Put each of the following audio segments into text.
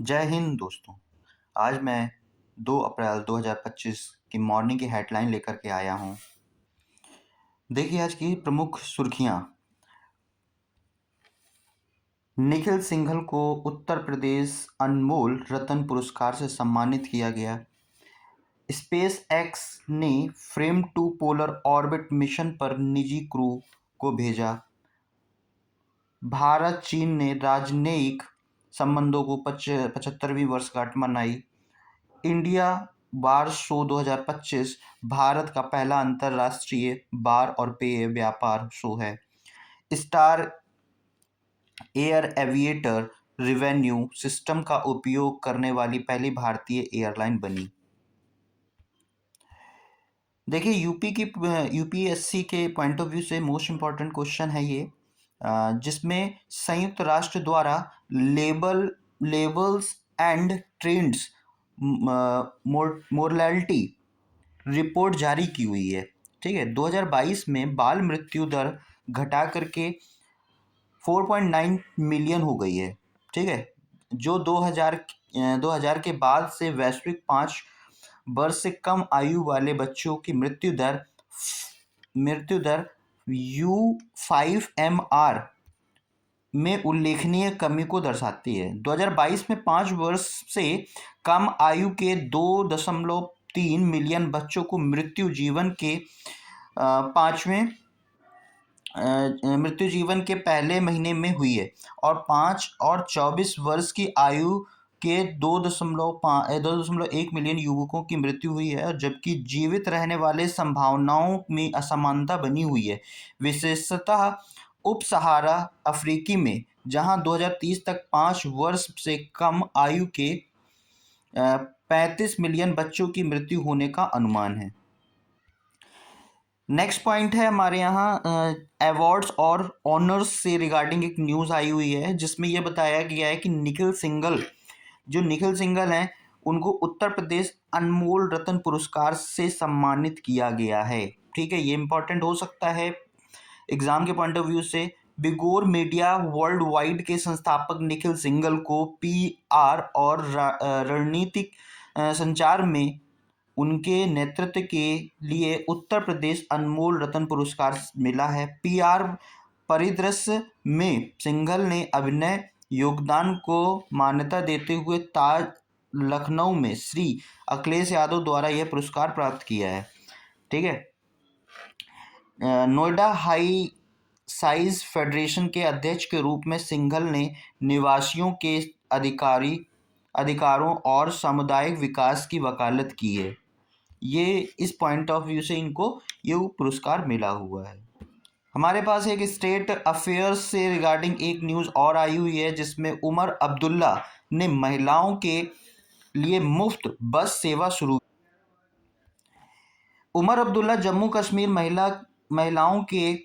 जय हिंद दोस्तों। आज मैं 2 अप्रैल 2025 की मॉर्निंग की हेडलाइन लेकर के आया हूँ। देखिए आज की प्रमुख सुर्खियाँ। निखिल सिंघल को उत्तर प्रदेश अनमोल रत्न पुरस्कार से सम्मानित किया गया। स्पेस एक्स ने फ्रेम 2 पोलर ऑर्बिट मिशन पर निजी क्रू को भेजा। भारत चीन ने राजनयिक संबंधों को 75वीं वर्षगांठ मनाई। इंडिया बार शो 2025 भारत का पहला अंतर्राष्ट्रीय बार और पेय व्यापार शो है। Star air aviator revenue system का उपयोग करने वाली पहली भारतीय एयरलाइन बनी। देखिए यूपीएससी के पॉइंट ऑफ व्यू से मोस्ट इम्पॉर्टेंट क्वेश्चन है ये, जिसमें संयुक्त राष्ट्र द्वारा labels and trends morality report जारी की हुई है। ठीक है, 2022 में बाल मृत्यु दर घटा करके 4.9 मिलियन हो गई है। ठीक है, जो 2000 के बाद से वैश्विक 5 वर्ष से कम आयु वाले बच्चों की मृत्यु दर U5MR में उल्लेखनीय कमी को दर्शाती है। 2022 में 5 वर्ष से कम आयु के 2.3 मिलियन बच्चों को मृत्यु जीवन के पहले महीने में हुई है और 5 और 24 वर्ष की आयु के 2.1 मिलियन युवकों की मृत्यु हुई है, और जबकि जीवित रहने वाले संभावनाओं में असमानता बनी हुई है, विशेषतः उप सहारा अफ्रीकी में, जहां 2030 तक 5 वर्ष से कम आयु के 35 मिलियन बच्चों की मृत्यु होने का अनुमान है। नेक्स्ट पॉइंट है हमारे यहाँ अवार्ड्स और ऑनर्स से रिगार्डिंग एक न्यूज़ आई हुई है, जिसमें यह बताया गया है कि निखिल सिंघल हैं, उनको उत्तर प्रदेश अनमोल रत्न पुरस्कार से सम्मानित किया गया है। ठीक है, ये इंपॉर्टेंट हो सकता है एग्जाम के पॉइंट ऑफ व्यू से। बिगोर मीडिया वर्ल्ड वाइड के संस्थापक निखिल सिंघल को PR और रणनीतिक संचार में उनके नेतृत्व के लिए उत्तर प्रदेश अनमोल रत्न पुरस्कार मिला है। PR परिदृश्य में सिंघल ने अभिनय योगदान को मान्यता देते हुए ताज लखनऊ में श्री अखिलेश यादव द्वारा यह पुरस्कार प्राप्त किया है। ठीक है, नोएडा हाई साइज फेडरेशन के अध्यक्ष के रूप में सिंघल ने निवासियों के अधिकारों और सामुदायिक विकास की वकालत की है। ये इस पॉइंट ऑफ व्यू से इनको ये पुरस्कार मिला हुआ है। हमारे पास एक स्टेट अफेयर्स से रिगार्डिंग एक न्यूज़ और आई हुई है, जिसमें उमर अब्दुल्ला ने महिलाओं के लिए मुफ्त बस सेवा शुरू। उमर अब्दुल्ला जम्मू कश्मीर महिलाओं के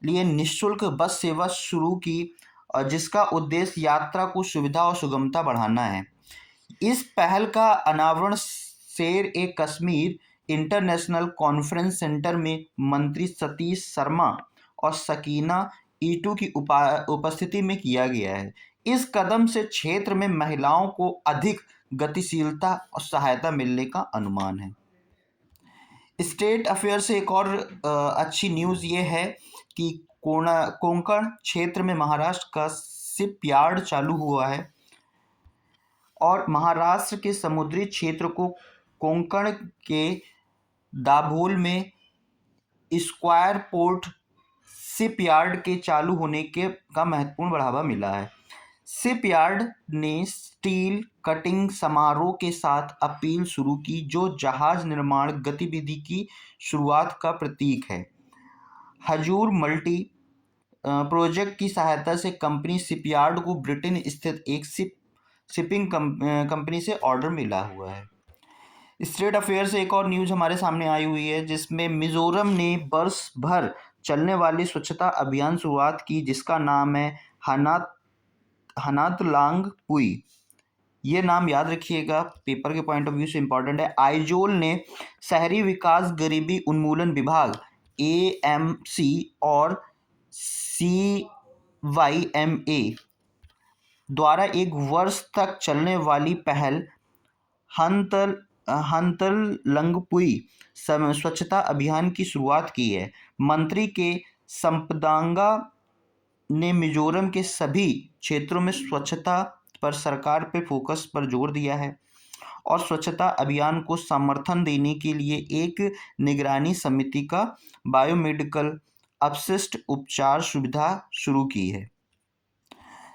लिए निःशुल्क बस सेवा शुरू की, और जिसका उद्देश्य यात्रा को सुविधा और सुगमता बढ़ाना है। इस पहल का अनावरण शेर ए कश्मीर इंटरनेशनल कॉन्फ्रेंस सेंटर में मंत्री सतीश शर्मा और सकीना ईटू की उपस्थिति में किया गया है। इस कदम से क्षेत्र में महिलाओं को अधिक गतिशीलता और सहायता मिलने का अनुमान है। स्टेट अफेयर से एक और अच्छी न्यूज़ ये है कि कोंकण क्षेत्र में महाराष्ट्र का शिप यार्ड चालू हुआ है, और महाराष्ट्र के समुद्री क्षेत्र को कोंकण के दाभोल में स्क्वायर पोर्ट शिप यार्ड के चालू होने का महत्वपूर्ण बढ़ावा मिला है। शिप यार्ड ने स्टील कटिंग समारोह के साथ अपील शुरू की, जो जहाज निर्माण गतिविधि की शुरुआत का प्रतीक है। हजूर मल्टी प्रोजेक्ट की सहायता से कंपनी शिपयार्ड को ब्रिटेन स्थित एक शिपिंग कंपनी से ऑर्डर मिला हुआ है। स्टेट अफेयर से एक और न्यूज़ हमारे सामने आई हुई है, जिसमें मिजोरम ने वर्ष भर चलने वाली स्वच्छता अभियान शुरुआत की, जिसका नाम है हनातलांग पुई। ये नाम याद रखिएगा, पेपर के पॉइंट ऑफ व्यू से इम्पॉर्टेंट है। आइजोल ने शहरी विकास गरीबी उन्मूलन विभाग AMC और CYMA द्वारा 1 वर्ष तक चलने वाली पहल हंतरलंगपुई स्वच्छता अभियान की शुरुआत की है। मंत्री के संपदांगा ने मिजोरम के सभी क्षेत्रों में स्वच्छता पर सरकार पे फोकस पर जोर दिया है और स्वच्छता अभियान को समर्थन देने के लिए एक निगरानी समिति का बायोमेडिकल अपशिष्ट उपचार सुविधा शुरू की है।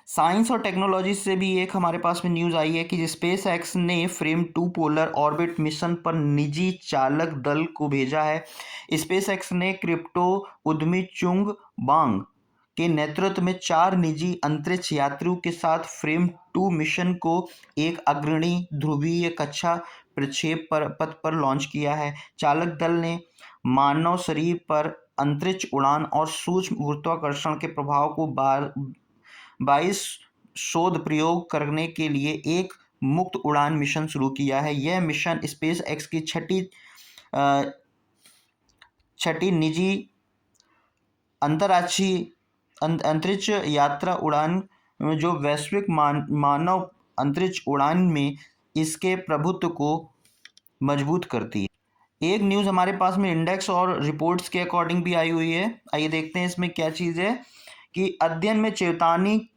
साइंस और टेक्नोलॉजी से भी एक हमारे पास में न्यूज़ आई है कि स्पेस एक्स ने फ्रेम 2 पोलर ऑर्बिट मिशन पर निजी चालक दल को भेजा है। स्पेस एक्स ने क्रिप्टो उद्यमी चुंग बांग के नेतृत्व में 4 निजी अंतरिक्ष यात्रियों के साथ फ्रेम 2 मिशन को एक अग्रणी ध्रुवीय कक्षा प्रक्षेप पथ पर लॉन्च किया है। चालक दल ने मानव शरीर पर अंतरिक्ष उड़ान और सूक्ष्म गुरुत्वाकर्षण के प्रभाव को 22 शोध प्रयोग करने के लिए एक मुक्त उड़ान मिशन शुरू किया है। यह मिशन स्पेस एक्स की छठी निजी अंतरिक्ष यात्रा उड़ान जो वैश्विक मानव अंतरिक्ष उड़ान में इसके प्रभुत्व को मजबूत करती है। एक न्यूज़ हमारे पास में इंडेक्स और रिपोर्ट्स के अकॉर्डिंग भी आई हुई है। आइए देखते हैं इसमें क्या चीज़ है कि अध्ययन में चेतावनी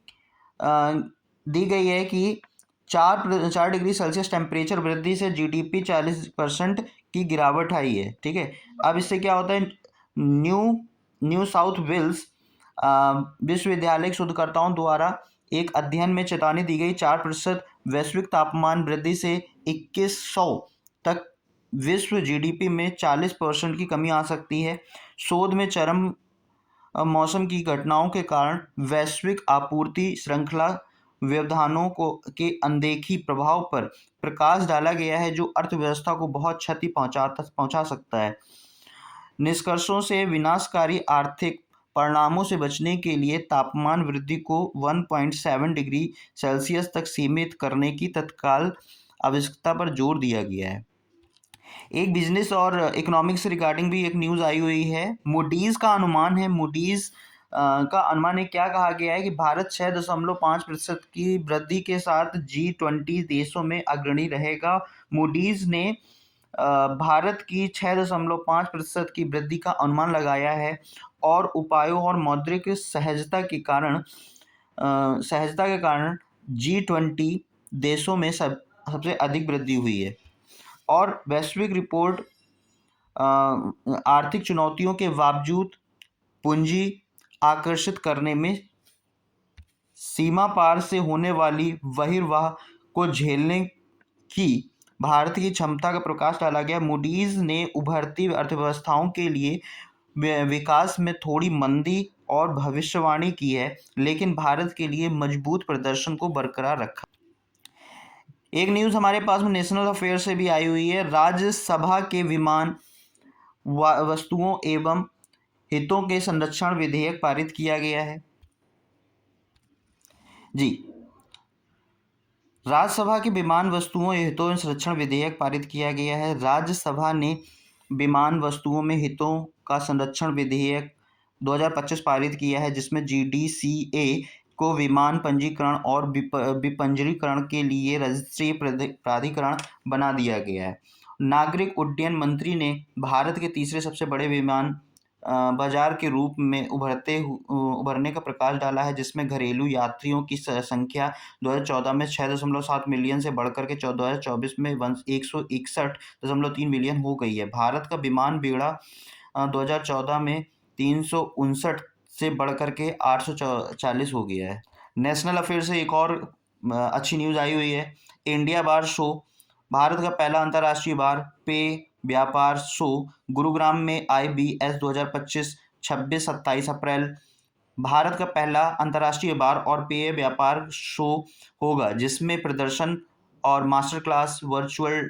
दी गई है कि 4 डिग्री सेल्सियस टेम्परेचर वृद्धि से जीडीपी 40% की गिरावट आई है। ठीक है, अब इससे क्या होता है, न्यू साउथ वेल्स विश्वविद्यालय के शोधकर्ताओं द्वारा एक अध्ययन में चेतावनी दी गई 4% वैश्विक तापमान वृद्धि से 2100 तक विश्व जीडीपी में 40% की कमी आ सकती है। शोध में चरम मौसम की घटनाओं के कारण वैश्विक आपूर्ति श्रृंखला व्यवधानों के अनदेखी प्रभाव पर प्रकाश डाला गया है जो अर्थव्यवस्था को बहुत क्षति पहुंचा सकता है। निष्कर्षों से विनाशकारी आर्थिक परिणामों से बचने के लिए तापमान वृद्धि को 1.7 डिग्री सेल्सियस तक सीमित करने की तत्काल आवश्यकता पर जोर दिया गया है। एक बिजनेस और इकोनॉमिक्स से रिगार्डिंग भी एक न्यूज़ आई हुई है। मूडीज़ का अनुमान है, मूडीज़ का अनुमान है, क्या कहा गया है कि भारत 6.5% की वृद्धि के साथ G20 देशों में अग्रणी रहेगा। मूडीज़ ने भारत की 6.5% की वृद्धि का अनुमान लगाया है और उपायों और मौद्रिक सहजता के कारण G20 देशों में सबसे अधिक वृद्धि हुई है। और वैश्विक रिपोर्ट आर्थिक चुनौतियों के बावजूद पूंजी आकर्षित करने में सीमा पार से होने वाली बहिर्वाह को झेलने की भारत की क्षमता का प्रकाश डाला गया। मूडीज ने उभरती अर्थव्यवस्थाओं के लिए विकास में थोड़ी मंदी और भविष्यवाणी की है, लेकिन भारत के लिए मजबूत प्रदर्शन को बरकरार रखा। एक न्यूज़ हमारे पास में नेशनल अफेयर से भी आई हुई है। राज्यसभा के विमान वस्तुओं एवं हितों के संरक्षण विधेयक पारित किया गया है। जी, राज्यसभा के विमान वस्तुओं एवं हितों संरक्षण विधेयक पारित किया गया है। राज्यसभा ने विमान वस्तुओं में हितों का संरक्षण विधेयक 2025 पारित किया है, जिसमें GDCA को विमान पंजीकरण और विपंजीकरण के लिए रजिस्ट्री प्राधिकरण बना दिया गया है। नागरिक उड्डयन मंत्री ने भारत के तीसरे सबसे बड़े विमान बाजार के रूप में उभरने का प्रकाश डाला है, जिसमें घरेलू यात्रियों की संख्या 2014 में 6.7 मिलियन से बढ़कर के 2024 में 161.3 मिलियन हो गई है। भारत का विमान बेड़ा 2014 में 359 से बढ़कर के 840 हो गया है। नेशनल अफेयर से एक और अच्छी न्यूज़ आई हुई है। इंडिया बार शो, भारत का पहला अंतर्राष्ट्रीय बार पेय व्यापार शो गुरुग्राम में IBS 2025 26-27 अप्रैल भारत का पहला अंतर्राष्ट्रीय बार और पेय व्यापार शो होगा, जिसमें प्रदर्शन और master class, virtual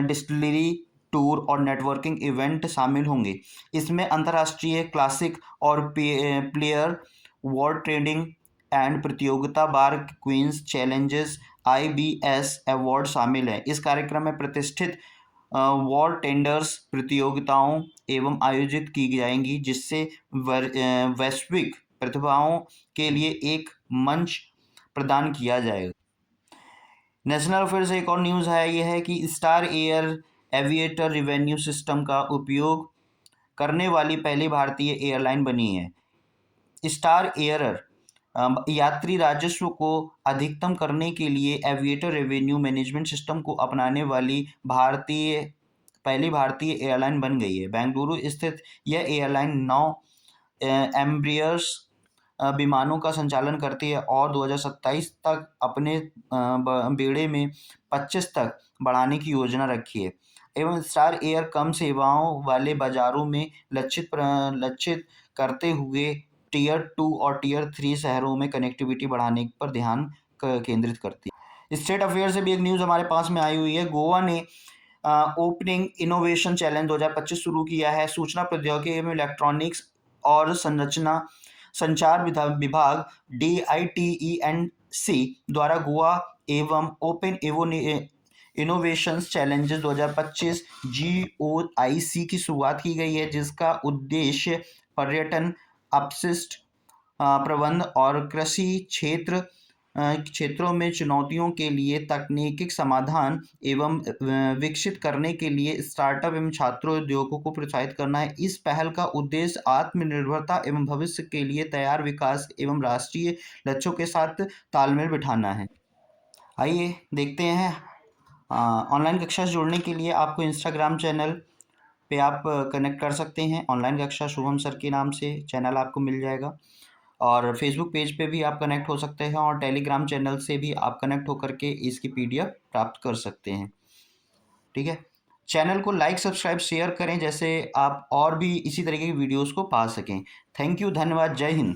distillery tour और नेटवर्किंग इवेंट शामिल होंगे। इसमें अंतर्राष्ट्रीय क्लासिक और प्लेयर वॉर ट्रेडिंग एंड प्रतियोगिता बार क्वींस चैलेंजेस IBS अवार्ड शामिल है। इस कार्यक्रम में प्रतिष्ठित वॉर टेंडर्स प्रतियोगिताओं एवं आयोजित की जाएंगी, जिससे वैश्विक प्रतिभाओं के लिए एक मंच प्रदान किया जाएगा। नेशनल अफेयर से एक और न्यूज़ है, ये है कि star air aviator revenue system का उपयोग करने वाली पहली भारतीय एयरलाइन बनी है। स्टार एयरर यात्री राजस्व को अधिकतम करने के लिए एविएटर रेवेन्यू मैनेजमेंट सिस्टम को अपनाने वाली पहली भारतीय एयरलाइन बन गई है। बेंगलुरु स्थित यह एयरलाइन 9 एम्ब्रियर्स विमानों का संचालन करती है और 2027 तक अपने बेड़े में 25 तक बढ़ाने की योजना रखी है एवं स्टार एयर कम सेवाओं वाले बाजारों में लक्षित करते हुए टियर 2 और टियर 3 शहरों में कनेक्टिविटी बढ़ाने पर ध्यान केंद्रित करती है। स्टेट अफेयर से भी एक न्यूज़ हमारे पास में आई हुई है। गोवा ने ओपनिंग इनोवेशन चैलेंज 2025 शुरू किया है। सूचना प्रौद्योगिकी एवं इलेक्ट्रॉनिक्स और संचार विभाग DITENC द्वारा गोवा एवं ओपन इनोवेशंस चैलेंजेस 2025 GOIC की शुरुआत की गई है, जिसका उद्देश्य पर्यटन, अपशिष्ट प्रबंधन और कृषि क्षेत्रों में चुनौतियों के लिए तकनीकी समाधान एवं विकसित करने के लिए स्टार्टअप एवं छात्रों उद्योगों को प्रोत्साहित करना है। इस पहल का उद्देश्य आत्मनिर्भरता एवं भविष्य के लिए तैयार विकास एवं राष्ट्रीय लक्ष्यों के साथ तालमेल बिठाना है। आइए देखते हैं। ऑनलाइन कक्षा से जुड़ने के लिए आपको इंस्टाग्राम चैनल पे आप कनेक्ट कर सकते हैं। ऑनलाइन कक्षा शुभम सर के नाम से चैनल आपको मिल जाएगा और फेसबुक पेज पे भी आप कनेक्ट हो सकते हैं और टेलीग्राम चैनल से भी आप कनेक्ट होकर के इसकी PDF प्राप्त कर सकते हैं। ठीक है, चैनल को लाइक, सब्सक्राइब, शेयर करें, जैसे आप और भी इसी तरीके की वीडियोस को पा सकें। थैंक यू, धन्यवाद, जय हिंद।